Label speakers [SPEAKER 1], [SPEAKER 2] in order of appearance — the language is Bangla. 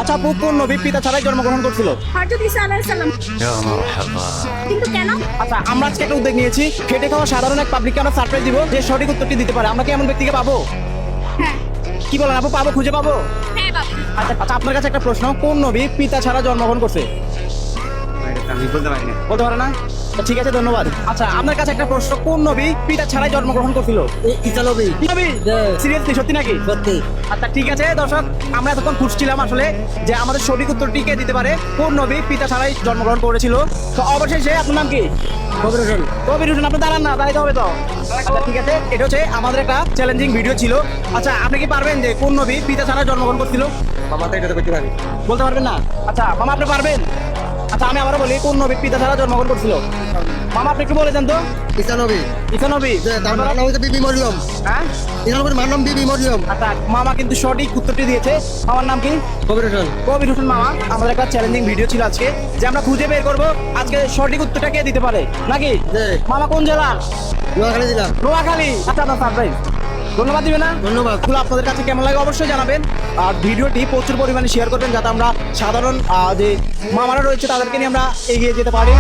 [SPEAKER 1] আচ্ছা আপু, কোন নবী পিতা ছাড়াই জন্মগ্রহণ করছিল?
[SPEAKER 2] হযরত ঈসা আলাইহিস সালাম। কিন্তু কেন?
[SPEAKER 1] আচ্ছা, আমরা আজকে একটা উদ্যোগ নিয়েছি, খেটে খাওয়া সাধারণ এক পাবলিককে আমরা সারপ্রাইজ দিব যে সঠিক উত্তরটি দিতে পারে। আমরা কি এমন ব্যক্তিকে পাবো?
[SPEAKER 2] হ্যাঁ
[SPEAKER 1] কি বলেন আপু, পাবো, খুঁজে পাবো?
[SPEAKER 2] হ্যাঁ বাবু।
[SPEAKER 1] আচ্ছা আচ্ছা, আপনার কাছে একটা প্রশ্ন, কোন নবী পিতা ছাড়া জন্মগ্রহণ করছে?
[SPEAKER 3] আমি বলতে পারি না।
[SPEAKER 1] বলতে পারে না? তো ঠিক আছে, ধন্যবাদ। আচ্ছা, আপনার কাছে একটা প্রশ্ন, কোন নবী পিতা ছাড়াই জন্মগ্রহণ করছিল?
[SPEAKER 3] ঈসা নবী।
[SPEAKER 1] কি নবী? সিরিয়াসলি, সত্যি নাকি?
[SPEAKER 3] সত্যি।
[SPEAKER 1] আচ্ছা ঠিক আছে দর্শক, আমরা এতক্ষণ খুঁজছিলাম আসলে যে আমাদের সঠিক উত্তরটি কে দিতে পারে, কোন নবী পিতা ছাড়াই জন্মগ্রহণ করেছিল। তো অবশেষে আপনার নাম কি?
[SPEAKER 3] কবির হোসেন।
[SPEAKER 1] কবির হোসেন। আপনি দাঁড়ান না, দাঁড়াইতে হবে তো। আচ্ছা ঠিক আছে, এটা হচ্ছে আমাদের একটা চ্যালেঞ্জিং ভিডিও ছিল। আচ্ছা, আপনি কি পারবেন যে কোন নবী পিতা ছাড়া জন্মগ্রহণ করছিল?
[SPEAKER 3] মামা তো এটা তো করতে পারি।
[SPEAKER 1] বলতে পারবেন না? আচ্ছা মামা, আপনি পারবেন? আচ্ছা, আমি আবারও বলি, কোন নবী পিতা ছাড়া জন্মগ্রহণ করছিল? মামা, আপনি একটু বলে দেন তো।
[SPEAKER 3] ঈসা নবী।
[SPEAKER 1] ঈসা নবী।
[SPEAKER 3] তার নাম হচ্ছে বিবি মরিয়ম।
[SPEAKER 1] হ্যাঁ,
[SPEAKER 3] ঈসা নবীর মার নাম বিবি মরিয়ম।
[SPEAKER 1] আচ্ছা মামা কিন্তু সঠিক উত্তরটি দিয়েছে। মামার নাম কি?
[SPEAKER 3] কবির হোসেন।
[SPEAKER 1] কবির হোসেন মামা। আমাদের একটা চ্যালেঞ্জিং ভিডিও ছিল আজকে, যে আমরা খুঁজে বের করবো আজকে সঠিক উত্তরটা কে দিতে পারে, নাকি?
[SPEAKER 3] জি।
[SPEAKER 1] মামা কোন জেলা?
[SPEAKER 3] নোয়াখালী জেলা।
[SPEAKER 1] নোয়াখালী। আচ্ছা, আপনার সারপ্রাইজ। ধন্যবাদ দিবেন না?
[SPEAKER 3] ধন্যবাদ।
[SPEAKER 1] এগুলো আপনাদের কাছে কেমন লাগে অবশ্যই জানাবেন, আর ভিডিওটি প্রচুর পরিমাণে শেয়ার করবেন যাতে আমরা সাধারণ যে মামারা রয়েছে তাদেরকে নিয়ে আমরা এগিয়ে যেতে পারি।